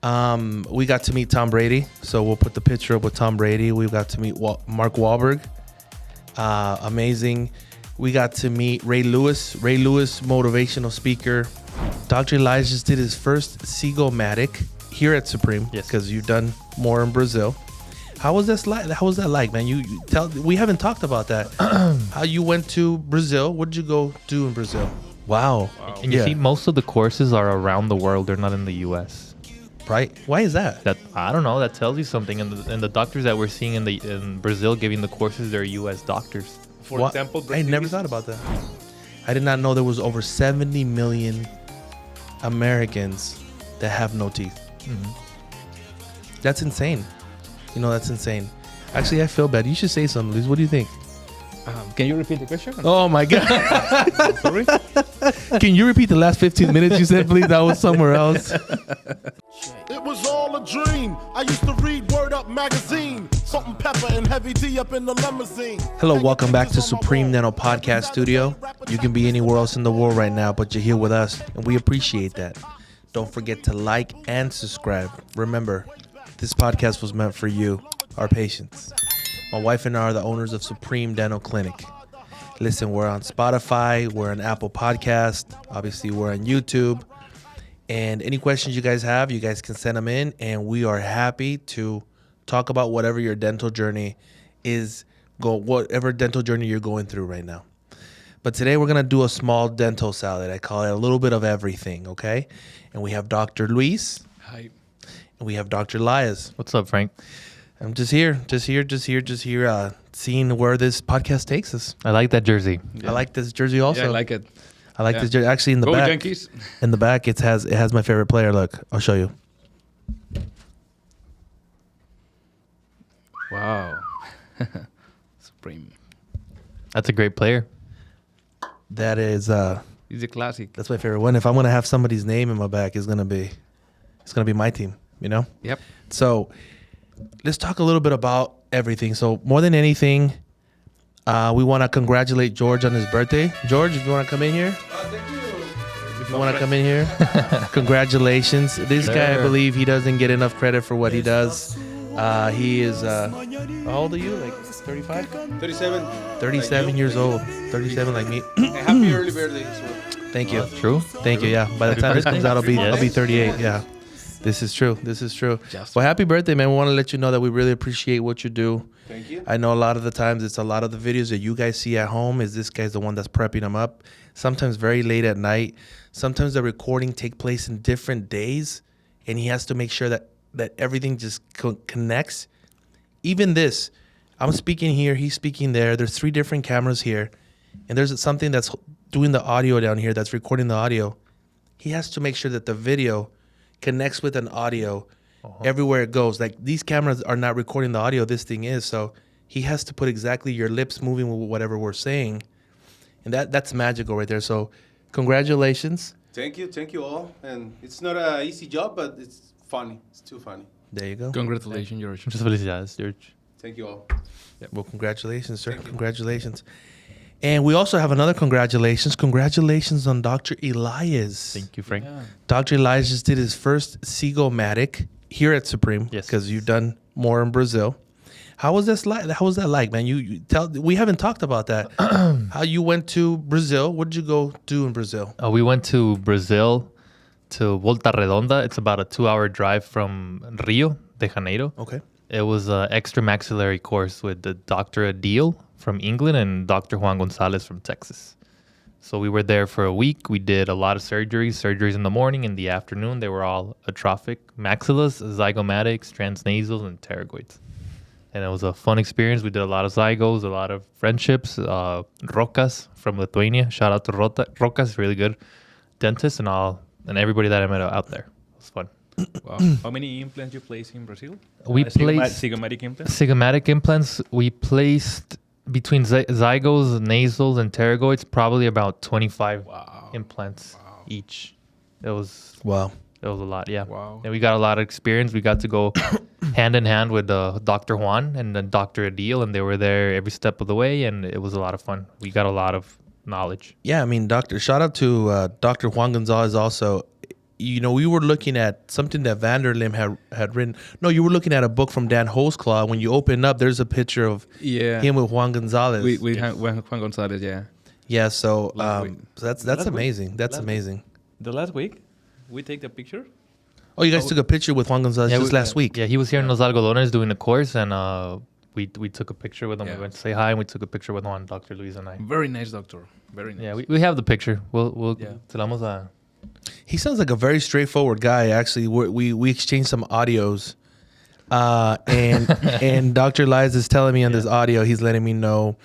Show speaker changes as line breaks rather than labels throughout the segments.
We got to meet Tom Brady, so we'll put the picture up with Tom Brady. We got to meet Mark Wahlberg. Amazing. We got to meet Ray Lewis, motivational speaker. Dr. Elias just did his first Seagomatic here at Supreme, because you've done more in Brazil. How was that like, man? You tell. We haven't talked about that. How you went to Brazil? What did you go do in Brazil? Wow.
And you see, most of the courses are around the world. They're not in the U.S.
Right? Why is that?
I don't know. That tells you something. And the doctors that we're seeing in Brazil giving the courses, they're U.S. doctors.
For example,
I never thought about that. I did not know there was over 70 million Americans that have no teeth.
Mm-hmm.
That's insane. That's insane. Actually, I feel bad. You should say something, Luis. What do you think?
Can you repeat the question?
Oh, my God.
Sorry?
Can you repeat the last 15 minutes you said, please? That was somewhere else.
It was all a dream. I used to read Word Up magazine. Salt and pepper and heavy D up in the limousine.
Hello, welcome back to Supreme Dental Podcast Studio. You can be anywhere else in the world right now, but you're here with us, and we appreciate that. Don't forget to like and subscribe. Remember, this podcast was meant for you, our patients. My wife and I are the owners of Supreme Dental Clinic. Listen, we're on Spotify, we're on Apple Podcast, obviously we're on YouTube. And any questions you guys have, you guys can send them in, and we are happy to talk about whatever your dental journey is, whatever dental journey you're going through right now. But today we're going to do a small dental salad. I call it a little bit of everything, okay? And we have Dr. Luis.
Hi.
And we have Dr. Elias.
What's up, Frank?
I'm just here, seeing where this podcast takes us.
I like that jersey.
I like this jersey also.
Yeah, I like it.
I like this jersey. Actually, in the back,
Yankees.
in the back, it has my favorite player. Look, I'll show you.
Wow. Supreme.
That's a great player.
That is,
He's a classic.
that's my favorite one. If I'm gonna have somebody's name in my back, it's gonna be my team.
Yep.
So let's talk a little bit about everything. So more than anything, we want to congratulate George on his birthday. George, if you want to come in here.
Thank you.
If you want to come in here, congratulations. This guy, I believe, he doesn't get enough credit for what he does. He is, how old are you? Like 35?
37.
37 years old. 37 like me.
Happy early birthday. So.
Thank you.
That's true.
Thank you. Yeah. By the time this comes out, I'll be 38. Yeah. This is true. Well, happy birthday, man. We want to let you know that we really appreciate what you do.
Thank you.
I know a lot of the times it's a lot of the videos that you guys see at home is this guy's the one that's prepping them up. Sometimes very late at night. Sometimes the recording take place in different days, and he has to make sure that everything just connects. Even this, I'm speaking here, he's speaking there. There's 3 different cameras here, and there's something that's doing the audio down here that's recording the audio. He has to make sure that the video connects with an audio everywhere it goes. Like, these cameras are not recording the audio, this thing is. So he has to put exactly your lips moving with whatever we're saying. And that's magical right there. So congratulations.
Thank you all. And it's not an easy job, but it's funny. It's too funny.
There you go.
Congratulations, George.
Muchas felicidades, George.
Thank you all.
Well, congratulations, sir. Congratulations. And we also have another congratulations. Congratulations on Dr. Elias.
Thank you, Frank.
Yeah.
Dr. Elias just did his first Seagomatic here at Supreme, because you've done more in Brazil. How was that like, man? You tell. We haven't talked about that. How you went to Brazil? What did you go do in Brazil?
We went to Brazil, to Volta Redonda. It's about a 2-hour drive from Rio de Janeiro.
Okay.
It was an extra maxillary course with the Dr. Adil from England and Dr. Juan Gonzalez from Texas. So we were there for a week. We did a lot of surgeries in the morning. In the afternoon, they were all atrophic maxillas, zygomatics, transnasals, and pterygoids. And it was a fun experience. We did a lot of zygos, a lot of friendships. Rocas from Lithuania. Shout out to Rocas, really good dentist, and everybody that I met out there. It was fun.
Wow. How many implants you placed in Brazil?
We placed
Seagomatic implants?
Seagomatic implants. We placed between zygos, nasals, and pterygoids, probably about 25 implants each. It was a lot, yeah.
Wow.
And we got a lot of experience. We got to go hand in hand with Dr. Juan and then Dr. Adil, and they were there every step of the way, and it was a lot of fun. We got a lot of knowledge.
Yeah, I mean, shout out to Dr. Juan Gonzalez also. we were looking at something that Vanderlim had written. No, you were looking at a book from Dan Holzclaw. When you open up, there's a picture of him with Juan Gonzalez.
We have Juan Gonzalez, yeah.
Yeah, so
Last week.
so that's
Last
amazing.
week?
That's
Last
amazing.
The last week, we take the picture.
Oh, you guys took a picture with Juan Gonzalez just last week.
Yeah, he was here in Los Algodones doing a course, and we took a picture with him.
Yeah.
We went to say hi, and we took a picture with Juan, Dr. Luis and I.
Very nice doctor. Very nice.
Yeah, we have the picture. We'll
Yeah.
te la vamos a...
He sounds like a very straightforward guy. Actually, we exchanged some audios, and Dr. Lies is telling me on this audio, he's letting me know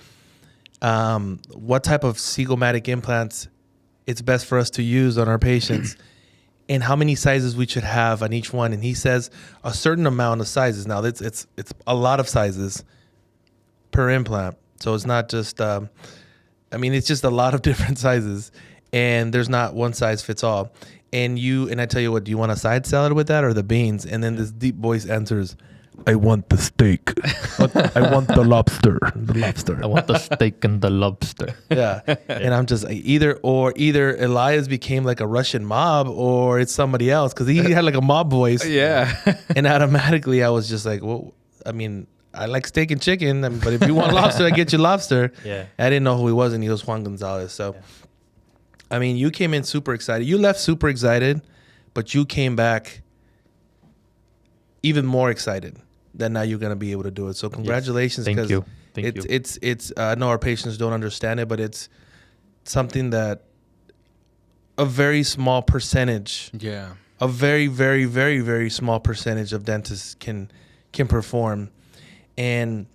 what type of zygomatic implants it's best for us to use on our patients, and how many sizes we should have on each one. And he says a certain amount of sizes. Now it's a lot of sizes per implant, so it's not just. It's just a lot of different sizes, and there's not one size fits all. And I tell you what, do you want a side salad with that or the beans? And then this deep voice answers, I want the steak. I want the lobster.
I want the steak and the lobster.
Yeah. And I'm just either Elias became like a Russian mob or it's somebody else, because he had like a mob voice.
Yeah.
And automatically I was just like, well, I like steak and chicken, but if you want lobster, I get you lobster.
Yeah.
I didn't know who he was, and he was Juan Gonzalez. So, you came in super excited. You left super excited, but you came back even more excited that now you're going to be able to do it. So congratulations.
Thank you.
It's I know our patients don't understand it, but it's something that a very small percentage,
Yeah.
a very, very, very, very small percentage of dentists can perform. And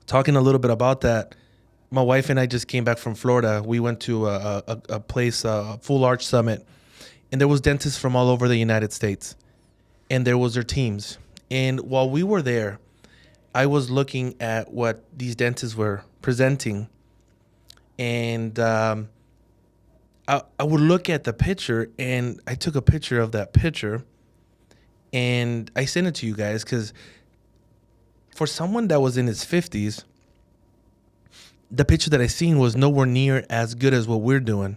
talking a little bit about that, my wife and I just came back from Florida. We went to a place, a Full Arch Summit, and there was dentists from all over the United States, and there was their teams. And while we were there, I was looking at what these dentists were presenting, and I would look at the picture, and I took a picture of that picture, and I sent it to you guys because for someone that was in his 50s, the picture that I seen was nowhere near as good as what we're doing.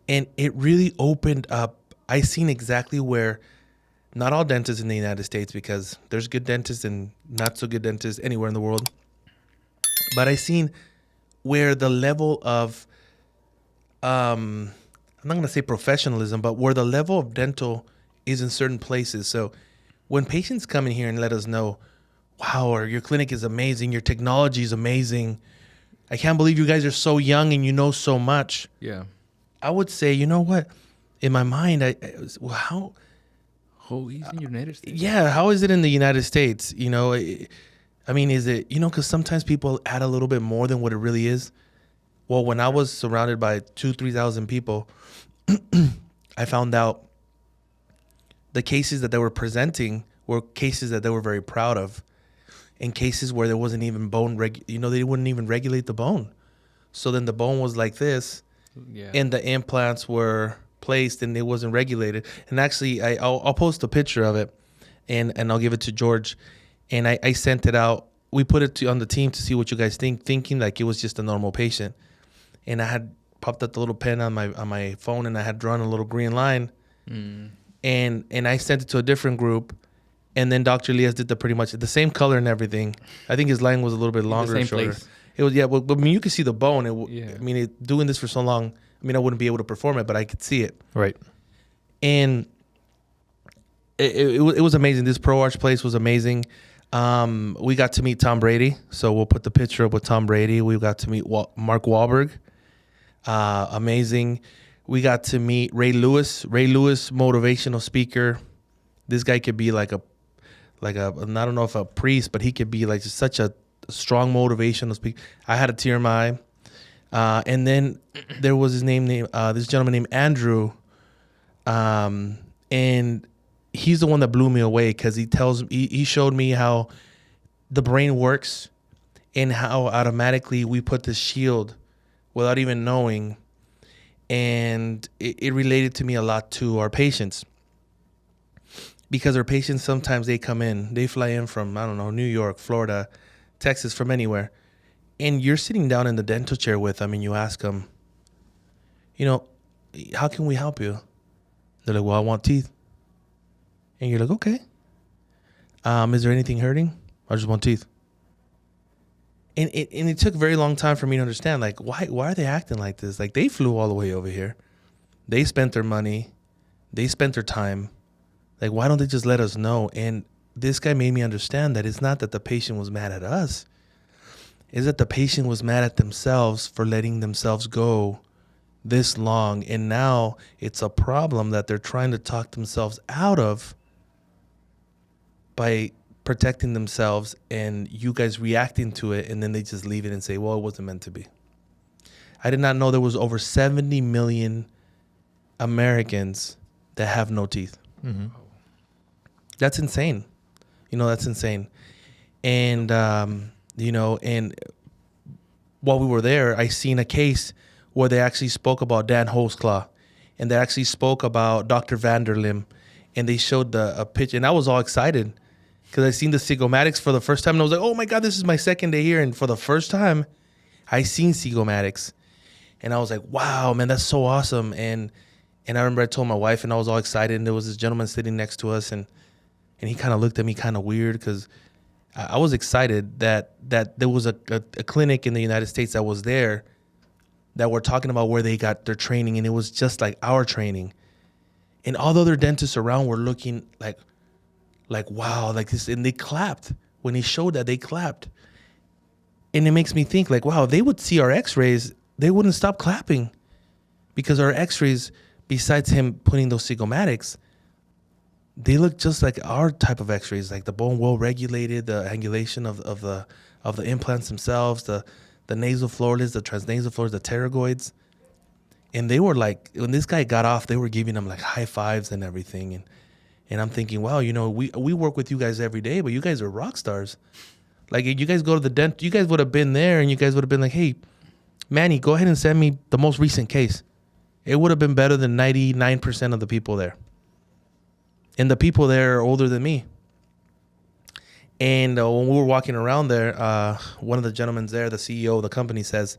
And it really opened up. I seen exactly where not all dentists in the United States, because there's good dentists and not so good dentists anywhere in the world. But I seen where the level of, I'm not going to say professionalism, but where the level of dental is in certain places. So when patients come in here and let us know, wow, or your clinic is amazing, your technology is amazing, I can't believe you guys are so young and you know so much.
Yeah.
I would say, you know what? In my mind, how
is in the United States?
Yeah, how is it in the United States? Is it, because sometimes people add a little bit more than what it really is. Well, when I was surrounded by 2,000-3,000 people, I found out the cases that they were presenting were cases that they were very proud of. In cases where there wasn't even bone, they wouldn't even regulate the bone. So then the bone was like this, and the implants were placed and it wasn't regulated. And actually, I'll post a picture of it, and I'll give it to George. And I sent it out. We put it on the team to see what you guys think, thinking like it was just a normal patient. And I had popped up the little pen on my phone, and I had drawn a little green line, and I sent it to a different group. And then Dr. Elias did pretty much the same color and everything. I think his line was a little bit longer and shorter.
Place.
It was, but you could see the bone. Doing this for so long, I wouldn't be able to perform it, but I could see it.
Right.
And it was amazing. This Pro Arch place was amazing. We got to meet Tom Brady, so we'll put the picture up with Tom Brady. We got to meet Mark Wahlberg. Amazing. We got to meet Ray Lewis. Ray Lewis, motivational speaker. This guy could be like a I don't know if a priest, but he could be like just such a strong motivational speaker. I had a tear in my eye. And then there was this gentleman named Andrew. And he's the one that blew me away, because he showed me how the brain works and how automatically we put this shield without even knowing. And it related to me a lot to our patients. Because our patients, sometimes they fly in from, I don't know, New York, Florida, Texas, from anywhere. And you're sitting down in the dental chair with them, and you ask them, how can we help you? They're like, well, I want teeth. And you're like, okay. Is there anything hurting? I just want teeth. And it took a very long time for me to understand, like, why are they acting like this? Like, they flew all the way over here. They spent their money. They spent their time. Like, why don't they just let us know? And this guy made me understand that it's not that the patient was mad at us. It's that the patient was mad at themselves for letting themselves go this long. And now it's a problem that they're trying to talk themselves out of by protecting themselves, and you guys reacting to it, and then they just leave it and say, well, it wasn't meant to be. I did not know there was over 70 million Americans that have no teeth.
Mm-hmm.
That's insane. That's insane. And, and while we were there, I seen a case where they actually spoke about Dan Holzclaw, and they actually spoke about Dr. Vanderlim, and they showed a picture, and I was all excited because I seen the zygomatics for the first time, and I was like, oh my God, this is my second day here, and for the first time, I seen zygomatics, and I was like, wow, man, that's so awesome. And I remember I told my wife, and I was all excited, and there was this gentleman sitting next to us, and he kind of looked at me kind of weird because I was excited that there was a clinic in the United States that was there that were talking about where they got their training, and it was just like our training. And all the other dentists around were looking like wow, like this, and they clapped. When he showed that, they clapped. And it makes me think, like, wow, if they would see our x-rays, they wouldn't stop clapping, because our x-rays, besides him putting those zygomatics, they look just like our type of x-rays, like the bone well regulated, the angulation of the implants themselves, the nasal florals, the transnasal florals, the pterygoids. And they were like, when this guy got off, they were giving him like high fives and everything. And I'm thinking, wow, we work with you guys every day, but you guys are rock stars. Like, you guys go to the dent, you guys would have been there, and you guys would have been like, hey, Manny, go ahead and send me the most recent case. It would have been better than 99% of the people there. And the people there are older than me. And when we were walking around there, one of the gentlemen there, the CEO of the company, says,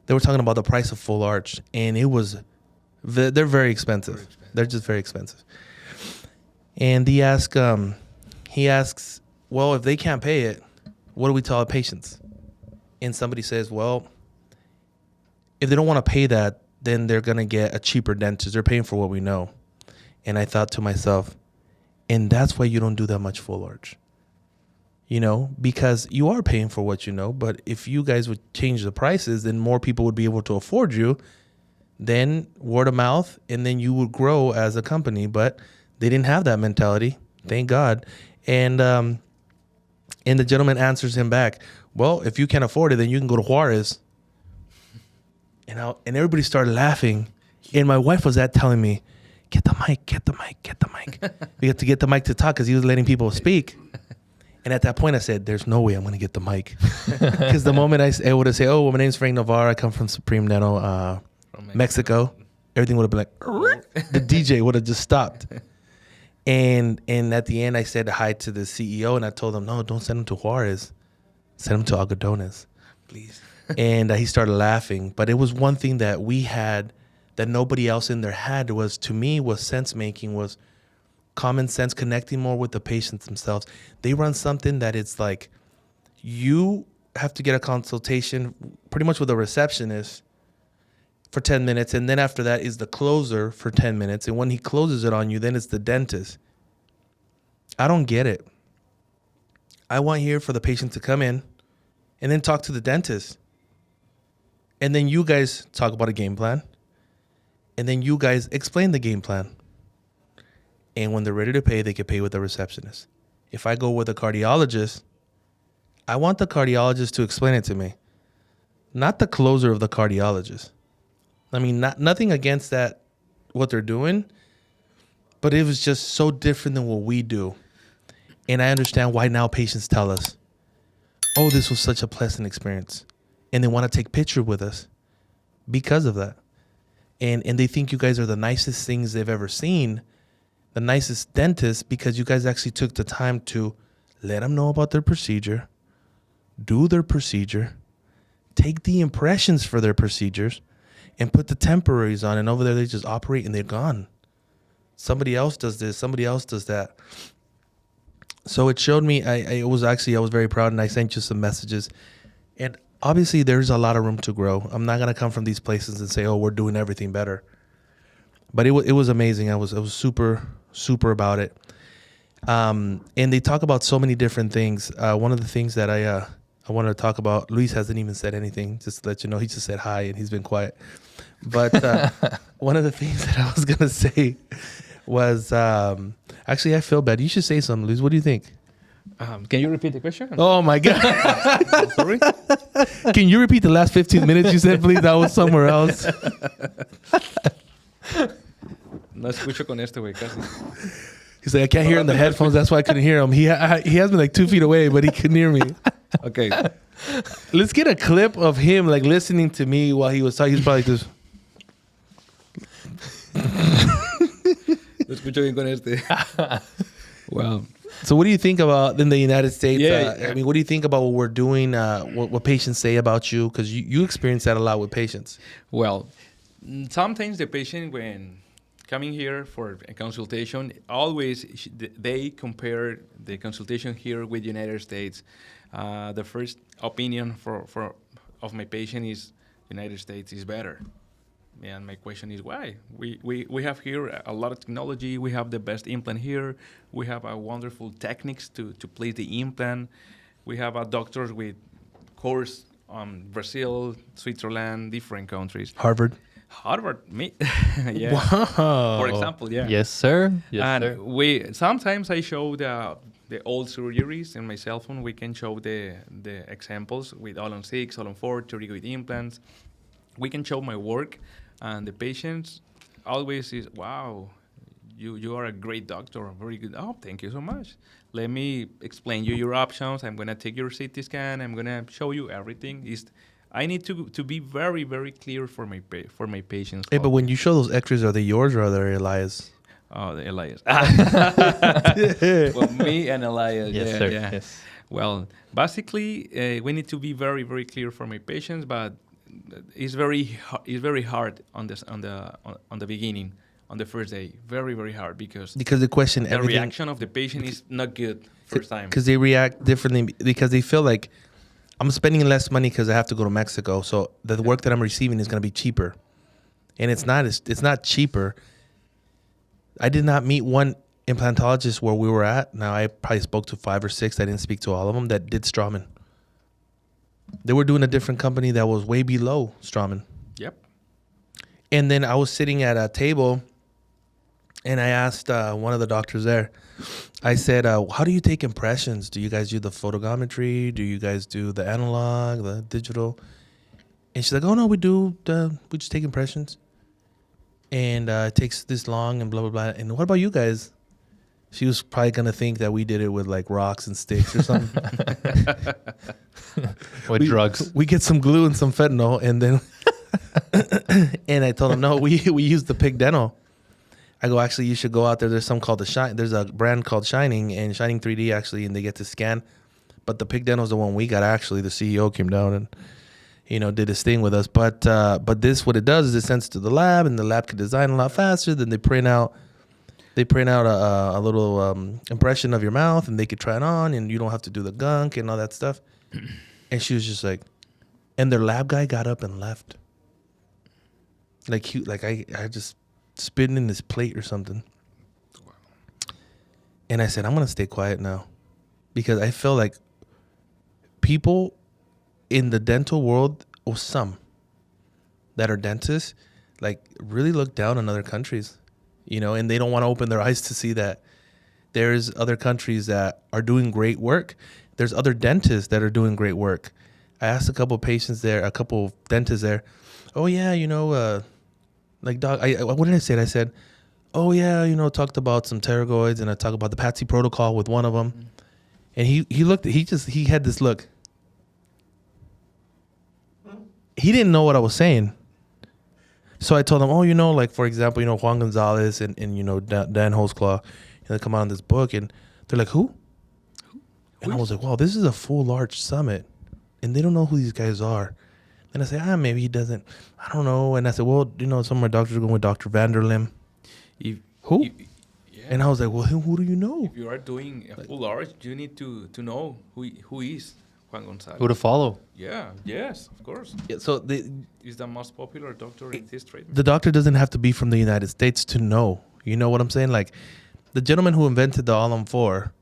they were talking about the price of full arch, and they're very expensive. They're just very expensive. And he asks, well, if they can't pay it, what do we tell our patients? And somebody says, well, if they don't want to pay that, then they're going to get a cheaper dentist. They're paying for what we know. And I thought to myself, and that's why you don't do that much full arch. Because you are paying for what you know, but if you guys would change the prices, then more people would be able to afford you, then word of mouth, and then you would grow as a company. But they didn't have that mentality, thank God. And the gentleman answers him back, well, if you can't afford it, then you can go to Juarez. And everybody started laughing. And my wife was telling me, get the mic. We have to get the mic to talk, because he was letting people speak. And at that point, I said, there's no way I'm going to get the mic. Because the moment I would have said, oh, well, my name's Frank Navarro, I come from supremedental, Mexico, everything would have been like, the DJ would have just stopped. And at the end, I said hi to the CEO, and I told him, no, don't send him to Juarez. Send him to Algodones, please. And he started laughing. But it was one thing that we had that nobody else in there had, was sense making, was common sense, connecting more with the patients themselves. They run something that it's like, you have to get a consultation pretty much with a receptionist for 10 minutes. And then after that is the closer for 10 minutes. And when he closes it on you, then it's the dentist. I don't get it. I want here for the patient to come in and then talk to the dentist. And then you guys talk about a game plan. And then you guys explain the game plan. And when they're ready to pay, they can pay with the receptionist. If I go with a cardiologist, I want the cardiologist to explain it to me, not the closer of the cardiologist. I mean, nothing against that, what they're doing, but it was just so different than what we do. And I understand why now patients tell us, oh, this was such a pleasant experience. And they want to take pictures with us because of that. And they think you guys are the nicest things they've ever seen, the nicest dentist, because you guys actually took the time to let them know about their procedure, do their procedure, take the impressions for their procedures, and put the temporaries on. And over there, they just operate and they're gone. somebody else does this, somebody else does that. So it showed me, I was very proud, and I sent you some messages. And obviously there's a lot of room to grow. I'm not going to come from these places and say, oh, we're doing everything better. But it was amazing. I was super, super about it. And they talk about so many different things. One of the things that I wanted to talk about, Luis hasn't even said anything, just to let you know. He just said hi and he's been quiet. But one of the things that I was going to say was, actually, I feel bad. You should say something, Luis. What do you think?
Can you repeat the question?
Oh, my God.
Sorry?
Can you repeat the last 15 minutes you said, please? That was somewhere else.
No escucho con este, güey, casi.
He's like, I can't hear in the headphones. That's why I couldn't hear him. He has me like 2 feet away, but he couldn't hear me.
Okay.
Let's get a clip of him like listening to me while he was talking. He's probably like this.
Lo escucho bien con este. Wow.
So what do you think about in the United States?
Yeah.
I mean, what do you think about what we're doing, what patients say about you? Because you experience that a lot with patients.
Well, sometimes the patient, when coming here for a consultation, always they compare the consultation here with United States. The first opinion of my patient is United States is better. And my question is why? We have here a lot of technology. We have the best implant here. We have a wonderful techniques to place the implant. We have doctors with course on Brazil, Switzerland, different countries.
Harvard,
me. Yeah.
Wow.
For example, yeah.
Yes, sir. Yes,
And
sir.
we sometimes I show the old surgeries in my cell phone. We can show the examples with all on 6, all on 4, pterygoid implants. We can show my work, and the patients always is, wow, you are a great doctor, very good. Oh, thank you so much. Let me explain you your options. I'm gonna take your CT scan. I'm gonna show you everything. I need to be very, very clear for my patients.
Hey, but when you show those X-rays, are they yours or are they Elias?
Oh, the Elias. Well, me and Elias.
Yes,
yeah,
sir.
Yeah.
Yes.
Well, basically, we need to be very, very clear for my patients, but it's very hard on the beginning, on the first day. Very, very hard because
Because they question
the
everything.
reaction of the patient is not good first time.
Because they react differently because they feel like I'm spending less money because I have to go to Mexico. So the work that I'm receiving is going to be cheaper. And it's not. It's not cheaper. I did not meet one implantologist where we were at. Now, I probably spoke to 5 or 6. I didn't speak to all of them that did Straumann. They were doing a different company that was way below Straumann.
Yep.
And then I was sitting at a table, and I asked one of the doctors there, I said, how do you take impressions? Do you guys do the photogrammetry? Do you guys do the analog, the digital? And she's like, oh, no, we just take impressions. And it takes this long and blah, blah, blah. And what about you guys? She was probably going to think that we did it with like rocks and sticks or something.
With drugs.
We get some glue and some fentanyl, and then and I told him, no, we use the pig dental. I go, actually, you should go out there. There's some called there's a brand called Shining, and Shining 3D actually, and they get to scan. But the pig dental is the one we got. Actually, the CEO came down and did his thing with us. But this, what it does is it sends to the lab, and the lab can design a lot faster. Then they print out a little impression of your mouth, and they could try it on, and you don't have to do the gunk and all that stuff. And she was just like, and their lab guy got up and left. I just spitting in his plate or something. And I said, I'm going to stay quiet now. Because I feel like people in the dental world, or some that are dentists, like really look down on other countries, and they don't want to open their eyes to see that there's other countries that are doing great work. There's other dentists that are doing great work. I asked a couple of patients there, a couple of dentists there, oh yeah, like doc, what did I say? I said, oh yeah, talked about some pterygoids, and I talked about the Patsy protocol with one of them. Mm-hmm. And he had this look. He didn't know what I was saying. So I told him, oh, like for example, Juan Gonzalez and Dan Holzclaw, they come out on this book, and they're like, who? And I was like, wow, this is a full large summit, and they don't know who these guys are. And I said, maybe he doesn't. I don't know. And I said, well, some of my doctors are going with Dr. Vanderlim.
If,
Who? And I was like, well, who do you know?
If you are doing a full arch, you need to know who is Juan Gonzalez.
Who to follow?
Yeah, yes, of course.
Yeah, so
He's the most popular doctor in this treatment.
the doctor doesn't have to be from the United States to know. You know what I'm saying? Like the gentleman who invented the All-on-4,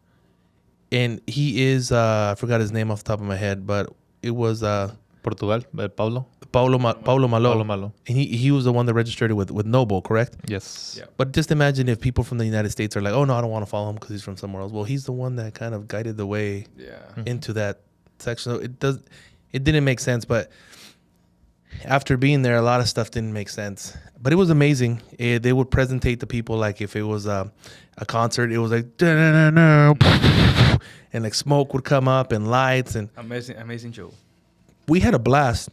and he is, I forgot his name off the top of my head, but it was
Portugal, Paulo.
Paulo Malo.
Paulo Malo.
And he was the one that registered it with Noble, correct?
Yes.
Yeah.
But just imagine if people from the United States are like, oh, no, I don't want to follow him because he's from somewhere else. Well, he's the one that kind of guided the way
Yeah.
into that section. So it didn't make sense. But after being there, a lot of stuff didn't make sense. But it was amazing. They would presentate the people like if it was a concert, it was like, da-da-da-da, and like smoke would come up and lights. And
Amazing show.
we had a blast.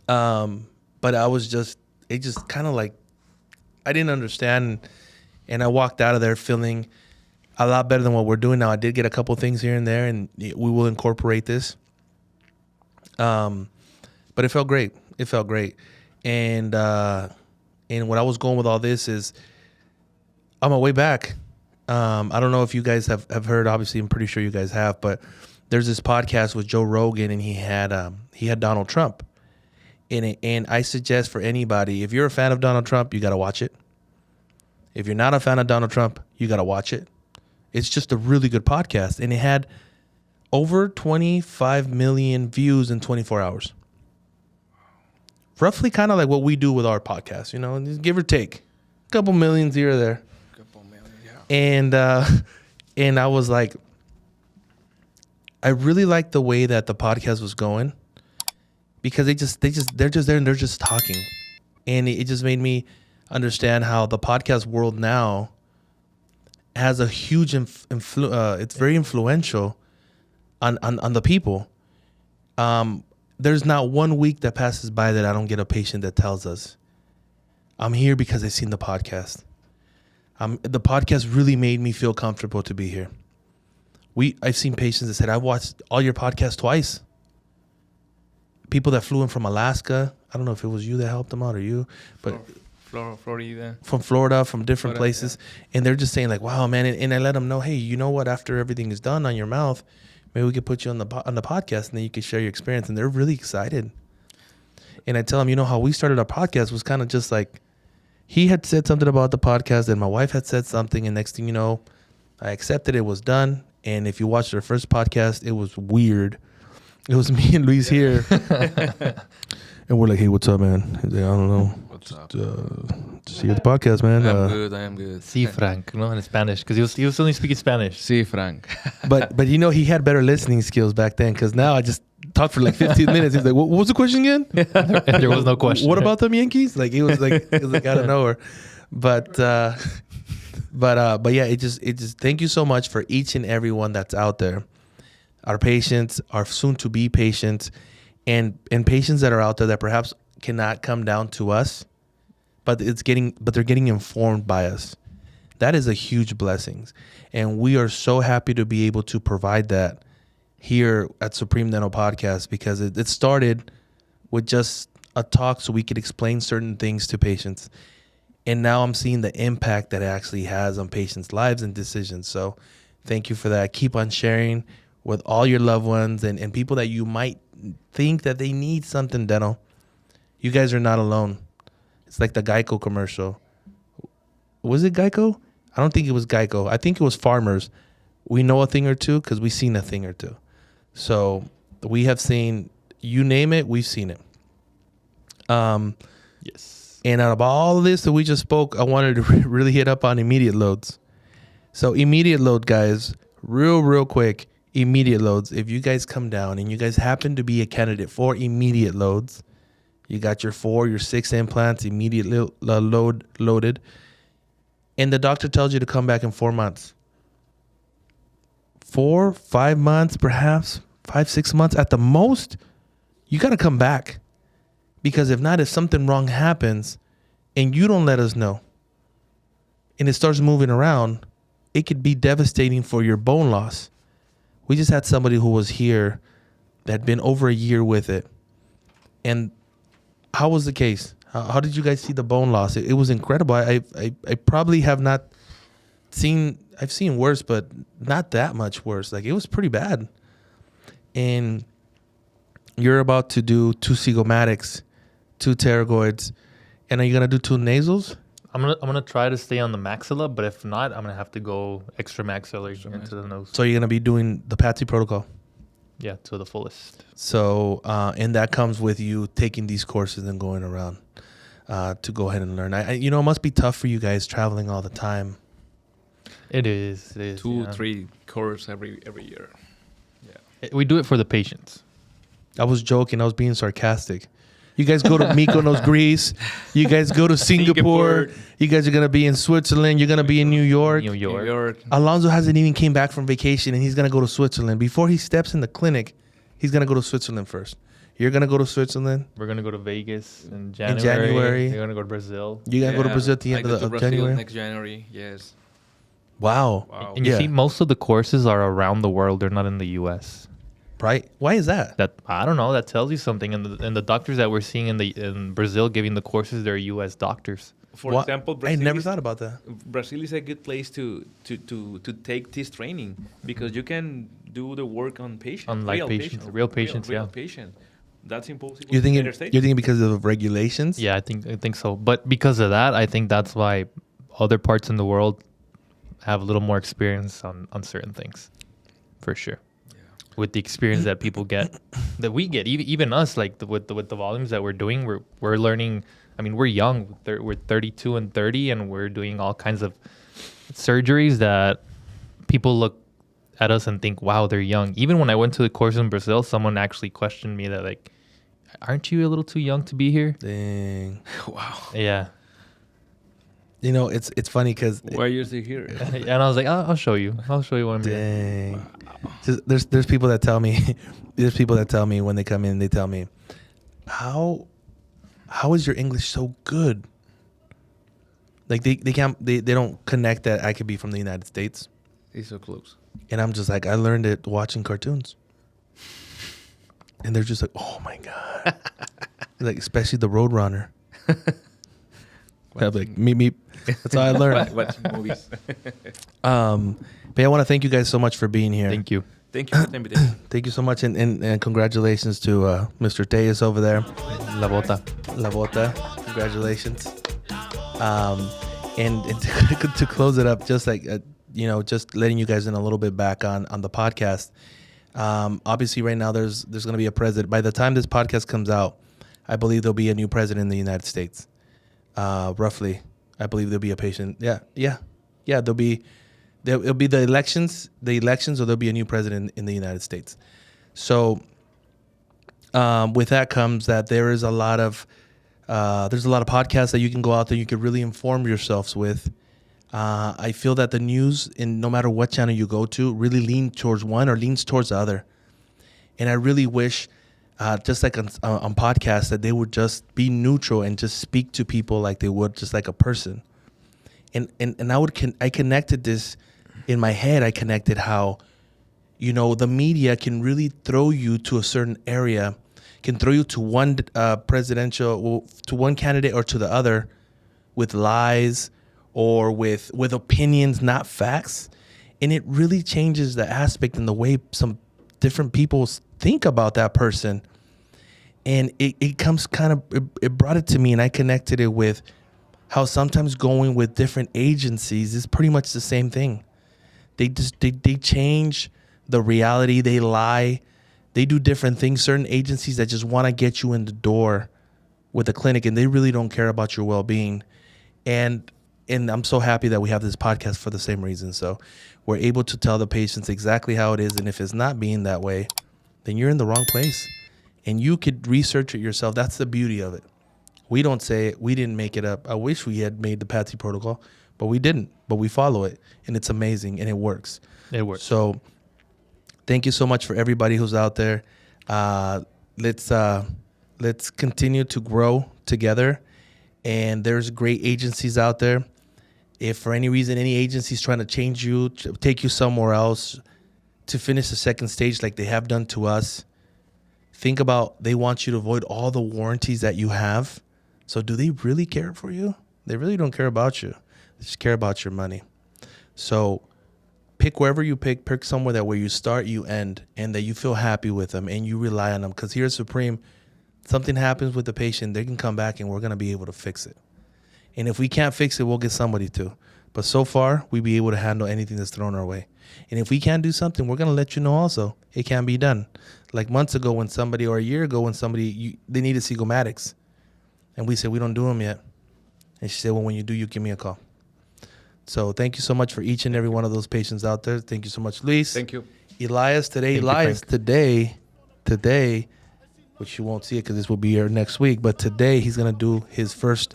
But it just kind of like, I didn't understand. And I walked out of there feeling a lot better than what we're doing now. I did get a couple things here and there, and we will incorporate this. But it felt great. It felt great. And what I was going with all this is on my way back, I don't know if you guys have heard, obviously I'm pretty sure you guys have, but there's this podcast with Joe Rogan, and he had Donald Trump in it. And I suggest for anybody, if you're a fan of Donald Trump, you got to watch it. If you're not a fan of Donald Trump, you got to watch it. It's just a really good podcast. And it had over 25 million views in 24 hours. Roughly kind of like what we do with our podcast, you know, give or take. A couple millions here or there.
Couple million, yeah.
And I was like, I really liked the way that the podcast was going, because they're just there and they're just talking. And it just made me understand how the podcast world now has a huge it's very influential on the people. There's not 1 week that passes by that I don't get a patient that tells us, I'm here because I've seen the podcast. The podcast really made me feel comfortable to be here. I've seen patients that said, I've watched all your podcasts twice. People that flew in from Alaska. I don't know if it was you that helped them out or you, but
Florida.
from Florida, from different
Florida,
places. Yeah. And they're just saying like, wow, man. And I let them know, hey, you know what? After everything is done on your mouth, maybe we could put you on the podcast, and then you could share your experience. And they're really excited. And I tell them, you know, how we started our podcast was kind of just like, he had said something about the podcast, and my wife had said something, and next thing you know, I accepted it, was done. And if you watched our first podcast, it was weird. It was me and Luis here. And we're like, hey, what's up, man? He's like, I don't know.
What's up?
Just here at the podcast, man.
I am good.
Sí, Frank, no, in Spanish, because he was only speaking Spanish.
Sí, Frank.
But you know, he had better listening skills back then, because now I just talked for like 15 minutes. He's like, what was the question again?
And there was no question.
What about them Yankees? Like it was like out of nowhere. But yeah, it just thank you so much for each and every one that's out there. Our patients, our soon to be patients, and patients that are out there that perhaps cannot come down to us, but they're getting informed by us. That is a huge blessing. And we are so happy to be able to provide that here at Supreme Dental Podcast, because it started with just a talk so we could explain certain things to patients. And now I'm seeing the impact that it actually has on patients' lives and decisions. So thank you for that. Keep on sharing with all your loved ones and people that you might think that they need something dental. You guys are not alone. It's like the Geico commercial. Was it Geico? I don't think it was Geico. I think it was Farmers. We know a thing or two because we've seen a thing or two. So we have seen, you name it, we've seen it.
Yes.
And out of all of this that we just spoke, I wanted to really hit up on immediate loads. So immediate load, guys, real quick, immediate loads. If you guys come down and you guys happen to be a candidate for immediate loads, you got your 4, your 6 implants immediately loaded, and the doctor tells you to come back in 4 months. 4, 5 months, perhaps 5, 6 months at the most, you got to come back. Because if not, if something wrong happens and you don't let us know and it starts moving around, it could be devastating for your bone loss. We just had somebody who was here that had been over a year with it. And how was the case? How did you guys see the bone loss? It was incredible. I probably have not seen worse, but not that much worse. Like, it was pretty bad. And you're about to do 2 zygomatics, 2 pterygoids, and are you gonna do 2 nasals?
I'm gonna try to stay on the maxilla, but if not, I'm gonna have to go extramaxillary into the nose.
So you're gonna be doing the Patsy protocol.
Yeah, to the fullest.
So and that comes with you taking these courses and going around to go ahead and learn. It must be tough for you guys traveling all the time.
It is.
2-3 courses every year. Yeah.
We do it for the patients.
I was joking. I was being sarcastic. You guys go to Mykonos, Greece. You guys go to Singapore. You guys are going to be in Switzerland. You're going to be in New York.
New York.
Alonzo hasn't even came back from vacation, and he's going to go to Switzerland. Before he steps in the clinic, he's going to go to Switzerland first. You're going to go to Switzerland?
We're going to go to Vegas in January. You're going to go to Brazil.
You're going to go to Brazil at the end of
Brazil
January?
next January, yes.
Wow.
And you see, most of the courses are around the world. They're not in the U.S.
Right? Why is that?
That I don't know. That tells you something. And the doctors that we're seeing in Brazil giving the courses, they're U.S. doctors.
For example, Brazil
I never thought about that.
Brazil is a good place to take this training because you can do the work on patients.
On real patients.
That's impossible.
You're thinking because of regulations?
Yeah, I think so. But because of that, I think that's why other parts in the world have a little more experience on certain things, for sure. With the experience that people get, that we get, even us, like with the volumes that we're doing, we're learning. I mean, we're young. We're 32 and 30, and we're doing all kinds of surgeries that people look at us and think, wow, they're young. Even when I went to the course in Brazil, someone actually questioned me that, like, aren't you a little too young to be here?
Dang.
Wow.
Yeah.
It's funny because...
Why are you still here?
And I was like, I'll show you. I'll show you when I'm here.
Dang.
Wow.
There's people that tell me, when they come in, they tell me, how is your English so good? Like they don't connect that I could be from the United States.
He's so close.
And I'm just like, I learned it watching cartoons. And they're just like, oh my God. Like, especially the Roadrunner. I'm like, meep. That's how I learned.
Watching movies.
But I want to thank you guys so much for being here.
Thank you.
Thank you for the invitation.
Thank you so much. And congratulations to Mr. Tejas over there.
La Bota.
La Bota. Congratulations. And to close it up, just like, just letting you guys in a little bit back on the podcast. Obviously, right now, there's going to be a president. By the time this podcast comes out, I believe there'll be a new president in the United States. Roughly, I believe there'll be a patient. Yeah. It'll be the elections, or there'll be a new president in the United States. So, with that comes that there's a lot of podcasts that you can go out there. You could really inform yourselves with. I feel that the news, no matter what channel you go to, really leans towards one or leans towards the other. And I really wish, just like on podcasts, that they would just be neutral and just speak to people like they would just like a person. And I connected this in my head. I connected how, the media can really throw you to a certain area, can throw you to one to one candidate or to the other with lies or with opinions, not facts. And it really changes the aspect and the way some different people think about that person. And it brought it to me, and I connected it with how sometimes going with different agencies is pretty much the same thing. They change the reality. They lie. They do different things. Certain agencies that just want to get you in the door with a clinic, and they really don't care about your well-being. And I'm so happy that we have this podcast for the same reason. So we're able to tell the patients exactly how it is. And if it's not being that way, then you're in the wrong place. And you could research it yourself. That's the beauty of it. We don't say it. We didn't make it up. I wish we had made the Patsy protocol, but we didn't. But we follow it, and it's amazing, and it works.
It works.
So thank you so much for everybody who's out there. Let's continue to grow together. And there's great agencies out there. If for any reason any agency is trying to change you, to take you somewhere else to finish the second stage like they have done to us, think about, they want you to avoid all the warranties that you have. So do they really care for you? They really don't care about you. They just care about your money. So pick wherever you pick somewhere that where you start, you end, and that you feel happy with them and you rely on them. Because here at Supreme, something happens with the patient, they can come back and we're going to be able to fix it. And if we can't fix it, we'll get somebody to. But so far, we be able to handle anything that's thrown our way. And if we can't do something, we're going to let you know also. It can be done. Like months ago when somebody, or a year ago when somebody, they needed zygomatics. And we said, we don't do them yet. And she said, well, when you do, you give me a call. So thank you so much for each and every one of those patients out there. Thank you so much, Luis.
Thank you.
Elias, today, which you won't see it because this will be here next week, but today he's going to do his first,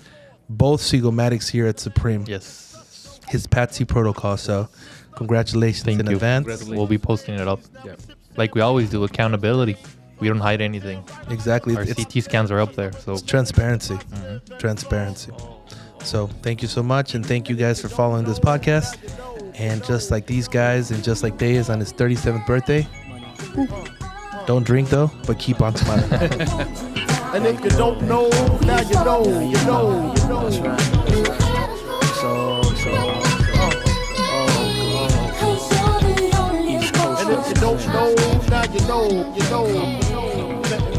both zygomatics here at Supreme.
Yes.
His PATSI protocol. So congratulations
Thank
in
you.
advance.
We'll be posting it up.
Yeah.
Like we always do, accountability. We don't hide anything.
Exactly.
Our
It's
CT scans are up there. So
transparency. Transparency. So thank you so much. And thank you guys for following this podcast. And just like these guys and just like Day is on his 37th birthday, don't drink though, but keep on smiling.
And if you don't know, now you know, you know, you know. That's right. And if you don't know, now you know, you know.